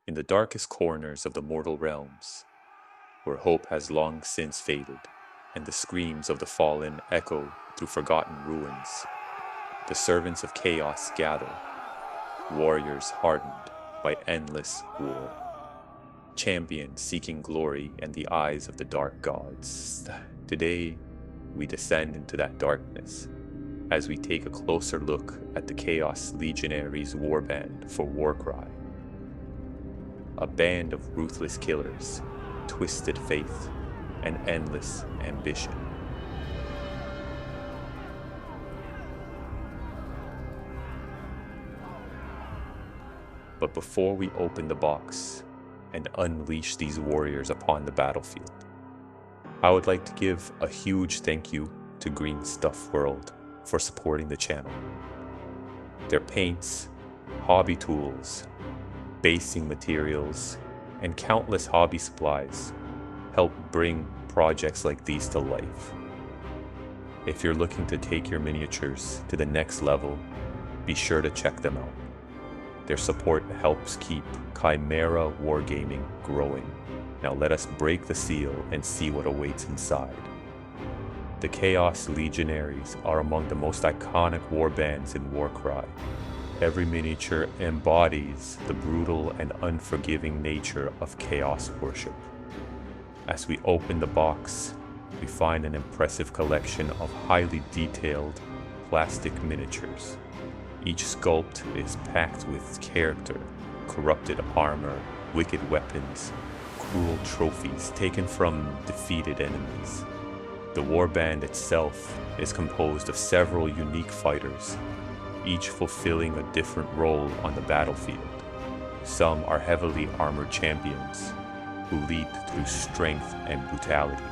in the darkest corners of the mortal realms, where hope has long since faded, and the screams of the fallen echo through forgotten ruins, the servants of chaos gather, warriors hardened by endless war, champions seeking glory in the eyes of the dark gods. Today, we descend into that darkness as we take a closer look at the Chaos Legionaries Warband for Warcry. A band of ruthless killers, twisted faith, and endless ambition. But before we open the box and unleash these warriors upon the battlefield, I would like to give a huge thank you to Green Stuff World for supporting the channel. Their paints, hobby tools, basing materials, and countless hobby supplies help bring projects like these to life. If you're looking to take your miniatures to the next level, be sure to check them out. Their support helps keep Chimera Wargaming growing. Now let us break the seal and see what awaits inside. The Chaos Legionaries are among the most iconic warbands in Warcry. Every miniature embodies the brutal and unforgiving nature of chaos worship. As we open the box, we find an impressive collection of highly detailed plastic miniatures. Each sculpt is packed with character, corrupted armor, wicked weapons, cruel trophies taken from defeated enemies. The warband itself is composed of several unique fighters, each fulfilling a different role on the battlefield. Some are heavily armored champions who lead through strength and brutality.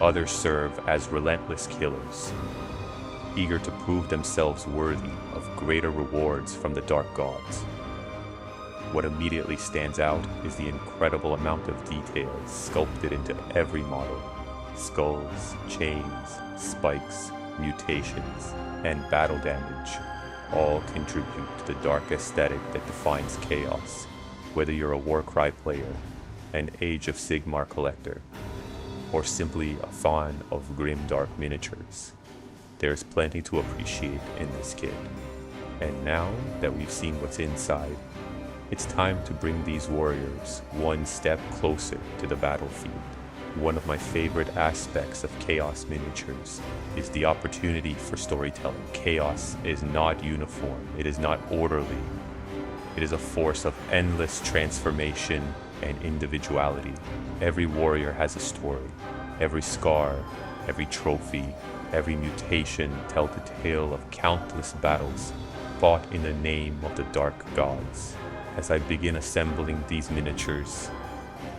Others serve as relentless killers, eager to prove themselves worthy of greater rewards from the dark gods. What immediately stands out is the incredible amount of details sculpted into every model. Skulls, chains, spikes, mutations, and battle damage all contribute to the dark aesthetic that defines Chaos. Whether you're a Warcry player, an Age of Sigmar collector, or simply a fan of Grimdark miniatures, there's plenty to appreciate in this kit. And now that we've seen what's inside, it's time to bring these warriors one step closer to the battlefield. One of my favorite aspects of Chaos miniatures is the opportunity for storytelling. Chaos is not uniform, it is not orderly. It is a force of endless transformation and individuality. Every warrior has a story. Every scar, every trophy, every mutation tells the tale of countless battles fought in the name of the dark gods. As I begin assembling these miniatures,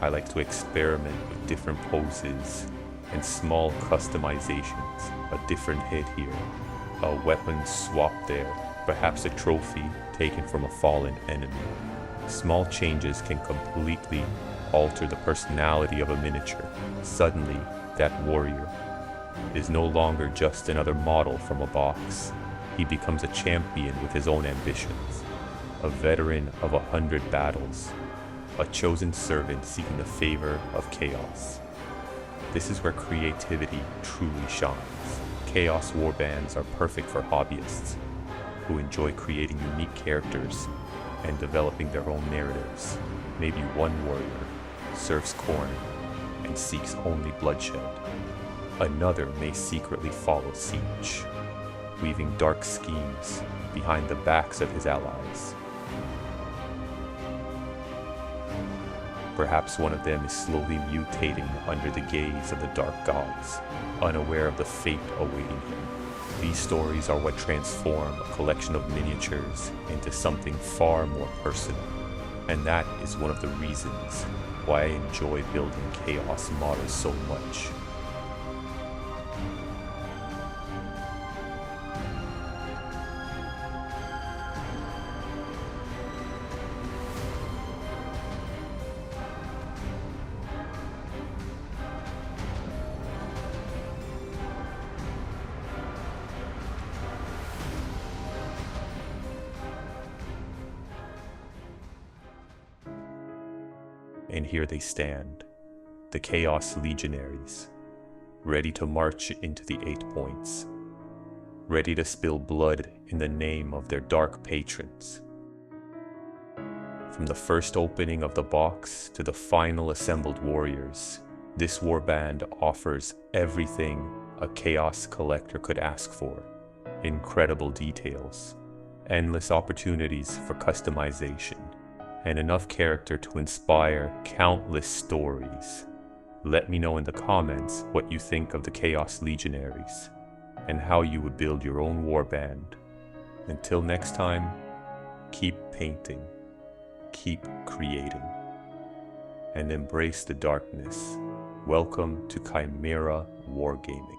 I like to experiment with different poses and small customizations. A different head here, a weapon swap there, perhaps a trophy taken from a fallen enemy. Small changes can completely alter the personality of a miniature. Suddenly, that warrior is no longer just another model from a box. He becomes a champion with his own ambitions, a veteran of 100 battles, a chosen servant seeking the favor of chaos. This is where creativity truly shines. Chaos warbands are perfect for hobbyists who enjoy creating unique characters and developing their own narratives. Maybe one warrior serves corn and seeks only bloodshed. Another may secretly follow siege, weaving dark schemes behind the backs of his allies. Perhaps one of them is slowly mutating under the gaze of the dark gods, unaware of the fate awaiting him. These stories are what transform a collection of miniatures into something far more personal, and that is one of the reasons why I enjoy building Chaos models so much. And here they stand, the Chaos Legionaries, ready to march into the Eightpoints, ready to spill blood in the name of their dark patrons. From the first opening of the box to the final assembled warriors, this warband offers everything a Chaos collector could ask for. Incredible details, endless opportunities for customization, and enough character to inspire countless stories. Let me know in the comments what you think of the Chaos Legionaries, and how you would build your own warband. Until next time, keep painting, keep creating, and embrace the darkness. Welcome to Chimera Wargaming.